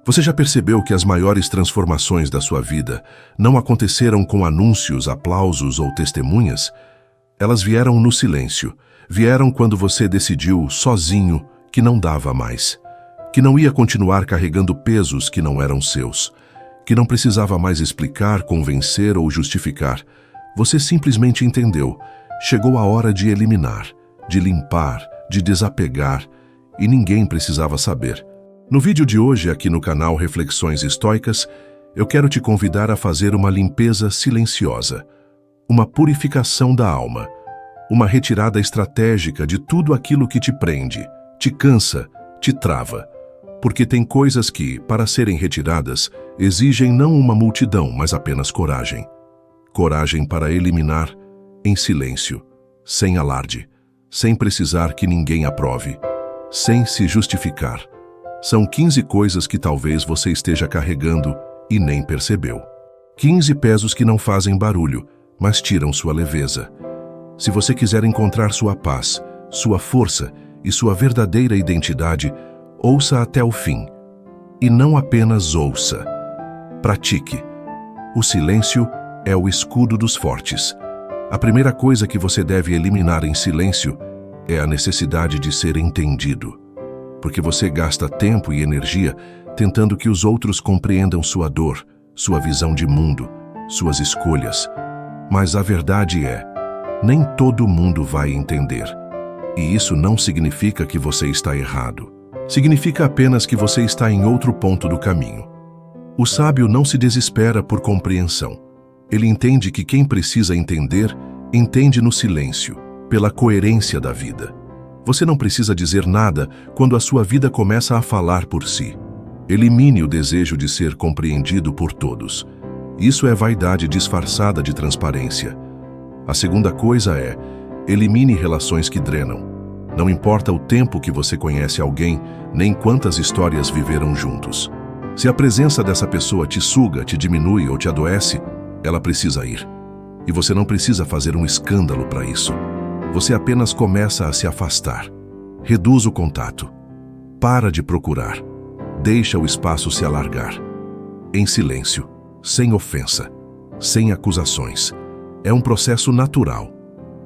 Você já percebeu que as maiores transformações da sua vida não aconteceram com anúncios, aplausos ou testemunhas? Elas vieram no silêncio. Vieram quando você decidiu, sozinho, que não dava mais. Que não ia continuar carregando pesos que não eram seus. Que não precisava mais explicar, convencer ou justificar. Você simplesmente entendeu. Chegou a hora de eliminar, de limpar, de desapegar, e ninguém precisava saber. No vídeo de hoje, aqui no canal Reflexões Estoicas, eu quero te convidar a fazer uma limpeza silenciosa, uma purificação da alma, uma retirada estratégica de tudo aquilo que te prende, te cansa, te trava. Porque tem coisas que, para serem retiradas, exigem não uma multidão, mas apenas coragem. Coragem para eliminar em silêncio, sem alarde, sem precisar que ninguém aprove, sem se justificar. São 15 coisas que talvez você esteja carregando e nem percebeu. 15 pesos que não fazem barulho, mas tiram sua leveza. Se você quiser encontrar sua paz, sua força e sua verdadeira identidade, ouça até o fim. E não apenas ouça. Pratique. O silêncio é o escudo dos fortes. A primeira coisa que você deve eliminar em silêncio é a necessidade de ser entendido. Porque você gasta tempo e energia tentando que os outros compreendam sua dor, sua visão de mundo, suas escolhas. Mas a verdade é, nem todo mundo vai entender. E isso não significa que você está errado. Significa apenas que você está em outro ponto do caminho. O sábio não se desespera por compreensão. Ele entende que quem precisa entender, entende no silêncio, pela coerência da vida. Você não precisa dizer nada quando a sua vida começa a falar por si. Elimine o desejo de ser compreendido por todos. Isso é vaidade disfarçada de transparência. A segunda coisa é, elimine relações que drenam. Não importa o tempo que você conhece alguém, nem quantas histórias viveram juntos. Se a presença dessa pessoa te suga, te diminui ou te adoece, ela precisa ir. E você não precisa fazer um escândalo para isso. Você apenas começa a se afastar. Reduz o contato. Para de procurar. Deixa o espaço se alargar. Em silêncio, sem ofensa, sem acusações. É um processo natural.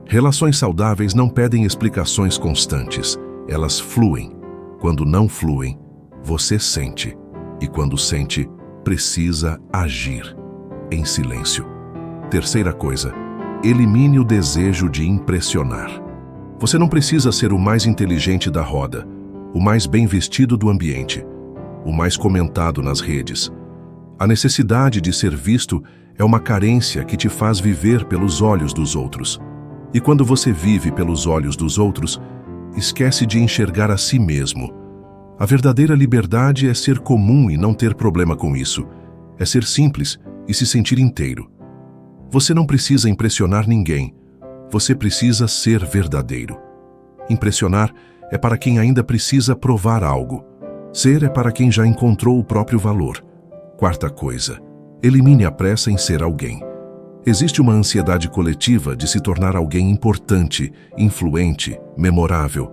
Relações saudáveis não pedem explicações constantes. Elas fluem. Quando não fluem, você sente. E quando sente, precisa agir. Em silêncio. Terceira coisa. Elimine o desejo de impressionar. Você não precisa ser o mais inteligente da roda, o mais bem vestido do ambiente, o mais comentado nas redes. A necessidade de ser visto é uma carência que te faz viver pelos olhos dos outros. E quando você vive pelos olhos dos outros, esquece de enxergar a si mesmo. A verdadeira liberdade é ser comum e não ter problema com isso. É ser simples e se sentir inteiro. Você não precisa impressionar ninguém. Você precisa ser verdadeiro. Impressionar é para quem ainda precisa provar algo. Ser é para quem já encontrou o próprio valor. Quarta coisa. Elimine a pressa em ser alguém. Existe uma ansiedade coletiva de se tornar alguém importante, influente, memorável.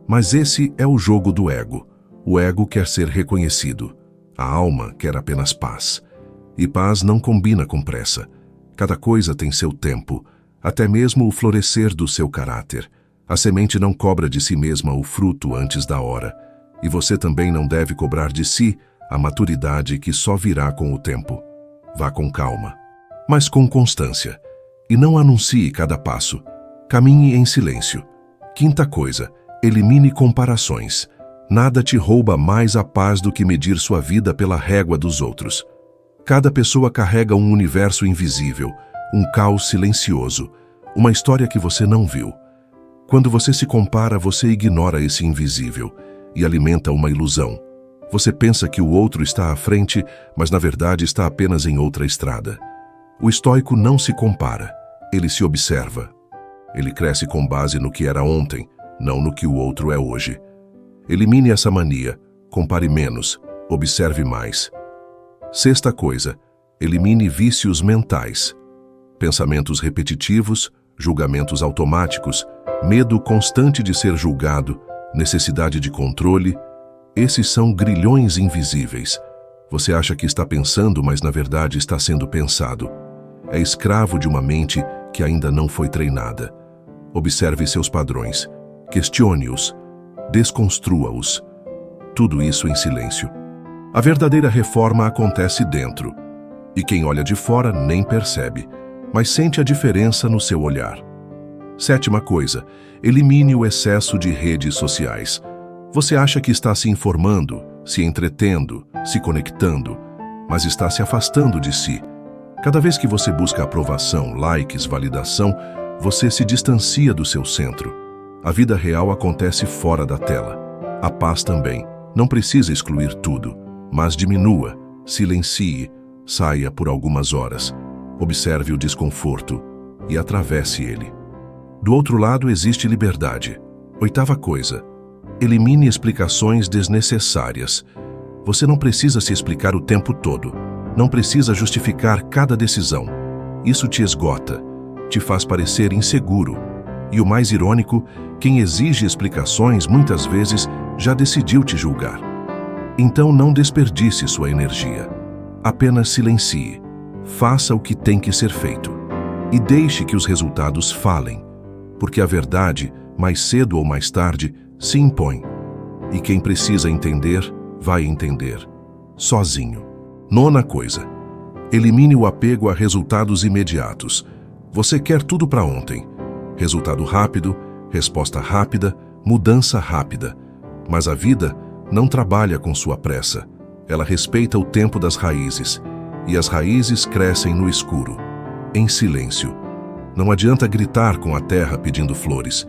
Mas esse é o jogo do ego. O ego quer ser reconhecido. A alma quer apenas paz. E paz não combina com pressa. Cada coisa tem seu tempo, até mesmo o florescer do seu caráter. A semente não cobra de si mesma o fruto antes da hora. E você também não deve cobrar de si a maturidade que só virá com o tempo. Vá com calma, mas com constância. E não anuncie cada passo. Caminhe em silêncio. Quinta coisa, elimine comparações. Nada te rouba mais a paz do que medir sua vida pela régua dos outros. Cada pessoa carrega um universo invisível, um caos silencioso, uma história que você não viu. Quando você se compara, você ignora esse invisível e alimenta uma ilusão. Você pensa que o outro está à frente, mas na verdade está apenas em outra estrada. O estoico não se compara, ele se observa. Ele cresce com base no que era ontem, não no que o outro é hoje. Elimine essa mania, compare menos, observe mais. Sexta coisa, elimine vícios mentais. Pensamentos repetitivos, julgamentos automáticos, medo constante de ser julgado, necessidade de controle. Esses são grilhões invisíveis. Você acha que está pensando, mas na verdade está sendo pensado. É escravo de uma mente que ainda não foi treinada. Observe seus padrões. Questione-os. Desconstrua-os. Tudo isso em silêncio. A verdadeira reforma acontece dentro. E quem olha de fora nem percebe, mas sente a diferença no seu olhar. 7ª coisa, elimine o excesso de redes sociais. Você acha que está se informando, se entretendo, se conectando, mas está se afastando de si. Cada vez que você busca aprovação, likes, validação, você se distancia do seu centro. A vida real acontece fora da tela. A paz também. Não precisa excluir tudo, mas diminua, silencie, saia por algumas horas, observe o desconforto e atravesse ele. Do outro lado existe liberdade. 8ª coisa, elimine explicações desnecessárias. Você não precisa se explicar o tempo todo. Não precisa justificar cada decisão. Isso te esgota, te faz parecer inseguro. E o mais irônico, quem exige explicações muitas vezes já decidiu te julgar. Então não desperdice sua energia. Apenas silencie. Faça o que tem que ser feito. E deixe que os resultados falem. Porque a verdade, mais cedo ou mais tarde, se impõe. E quem precisa entender, vai entender. Sozinho. 9ª coisa. Elimine o apego a resultados imediatos. Você quer tudo para ontem. Resultado rápido, resposta rápida, mudança rápida. Mas a vida não trabalha com sua pressa. Ela respeita o tempo das raízes. E as raízes crescem no escuro, em silêncio. Não adianta gritar com a terra pedindo flores.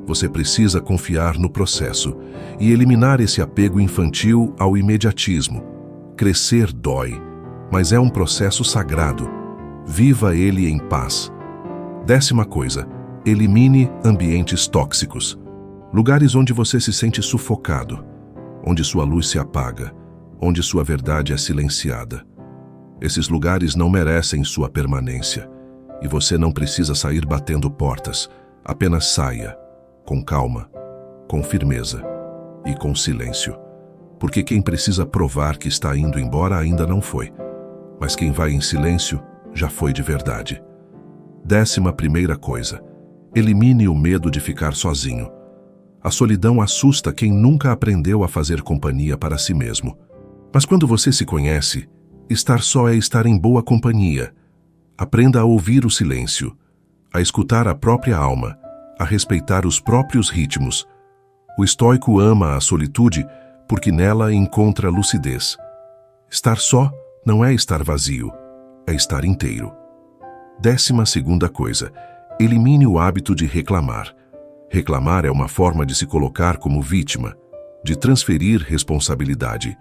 Você precisa confiar no processo e eliminar esse apego infantil ao imediatismo. Crescer dói, mas é um processo sagrado. Viva ele em paz. 10ª coisa, elimine ambientes tóxicos. Lugares onde você se sente sufocado, onde sua luz se apaga, onde sua verdade é silenciada. Esses lugares não merecem sua permanência. E você não precisa sair batendo portas. Apenas saia, com calma, com firmeza e com silêncio. Porque quem precisa provar que está indo embora ainda não foi. Mas quem vai em silêncio já foi de verdade. 11ª coisa, elimine o medo de ficar sozinho. A solidão assusta quem nunca aprendeu a fazer companhia para si mesmo. Mas quando você se conhece, estar só é estar em boa companhia. Aprenda a ouvir o silêncio, a escutar a própria alma, a respeitar os próprios ritmos. O estoico ama a solitude porque nela encontra lucidez. Estar só não é estar vazio, é estar inteiro. 12ª coisa, elimine o hábito de reclamar. Reclamar é uma forma de se colocar como vítima, de transferir responsabilidade.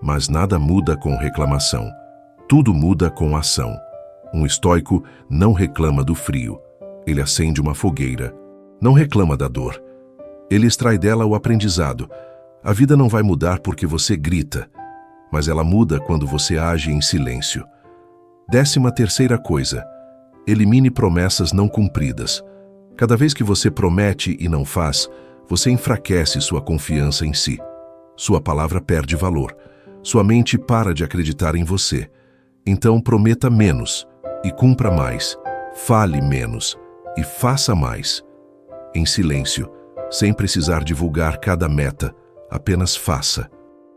Mas nada muda com reclamação. Tudo muda com ação. Um estoico não reclama do frio. Ele acende uma fogueira. Não reclama da dor. Ele extrai dela o aprendizado. A vida não vai mudar porque você grita, mas ela muda quando você age em silêncio. 13ª coisa, elimine promessas não cumpridas. Cada vez que você promete e não faz, você enfraquece sua confiança em si. Sua palavra perde valor. Sua mente para de acreditar em você. Então prometa menos e cumpra mais. Fale menos e faça mais. Em silêncio, sem precisar divulgar cada meta, apenas faça.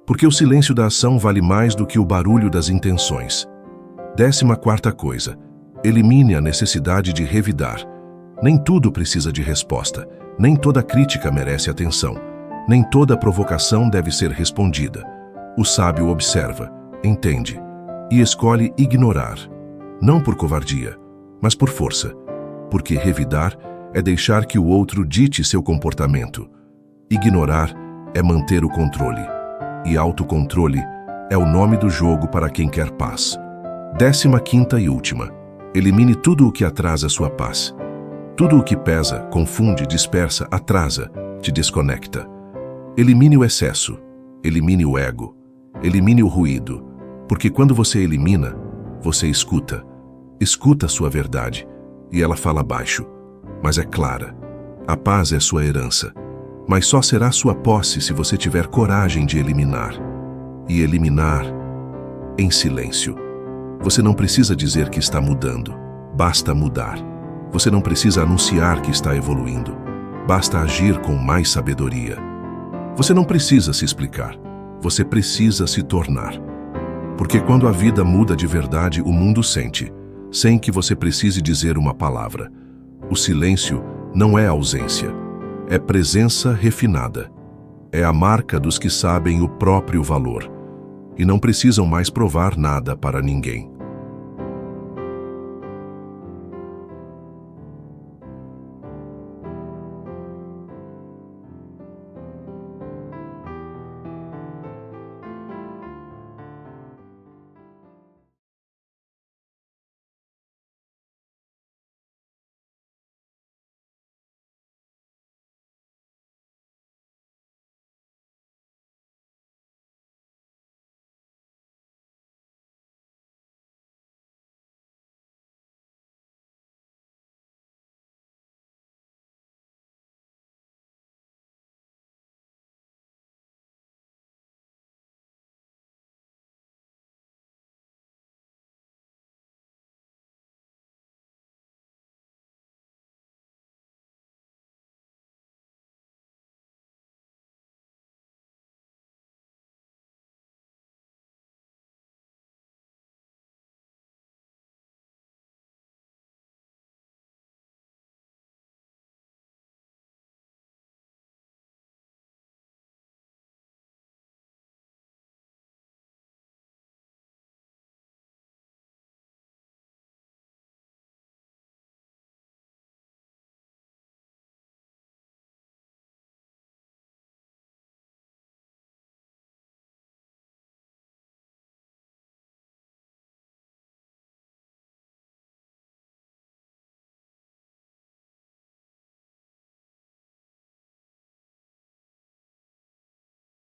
Porque o silêncio da ação vale mais do que o barulho das intenções. 14ª coisa, elimine a necessidade de revidar. Nem tudo precisa de resposta, nem toda crítica merece atenção, nem toda provocação deve ser respondida. O sábio observa, entende e escolhe ignorar, não por covardia, mas por força, porque revidar é deixar que o outro dite seu comportamento. Ignorar é manter o controle, e autocontrole é o nome do jogo para quem quer paz. 15ª e última, elimine tudo o que atrasa sua paz. Tudo o que pesa, confunde, dispersa, atrasa, te desconecta. Elimine o excesso, elimine o ego, elimine o ruído, porque quando você elimina, você escuta. Escuta sua verdade, e ela fala baixo, mas é clara. A paz é sua herança, mas só será sua posse se você tiver coragem de eliminar. E eliminar em silêncio. Você não precisa dizer que está mudando, basta mudar. Você não precisa anunciar que está evoluindo, basta agir com mais sabedoria. Você não precisa se explicar, você precisa se tornar. Porque quando a vida muda de verdade, o mundo sente, sem que você precise dizer uma palavra. O silêncio não é ausência, é presença refinada. É a marca dos que sabem o próprio valor e não precisam mais provar nada para ninguém.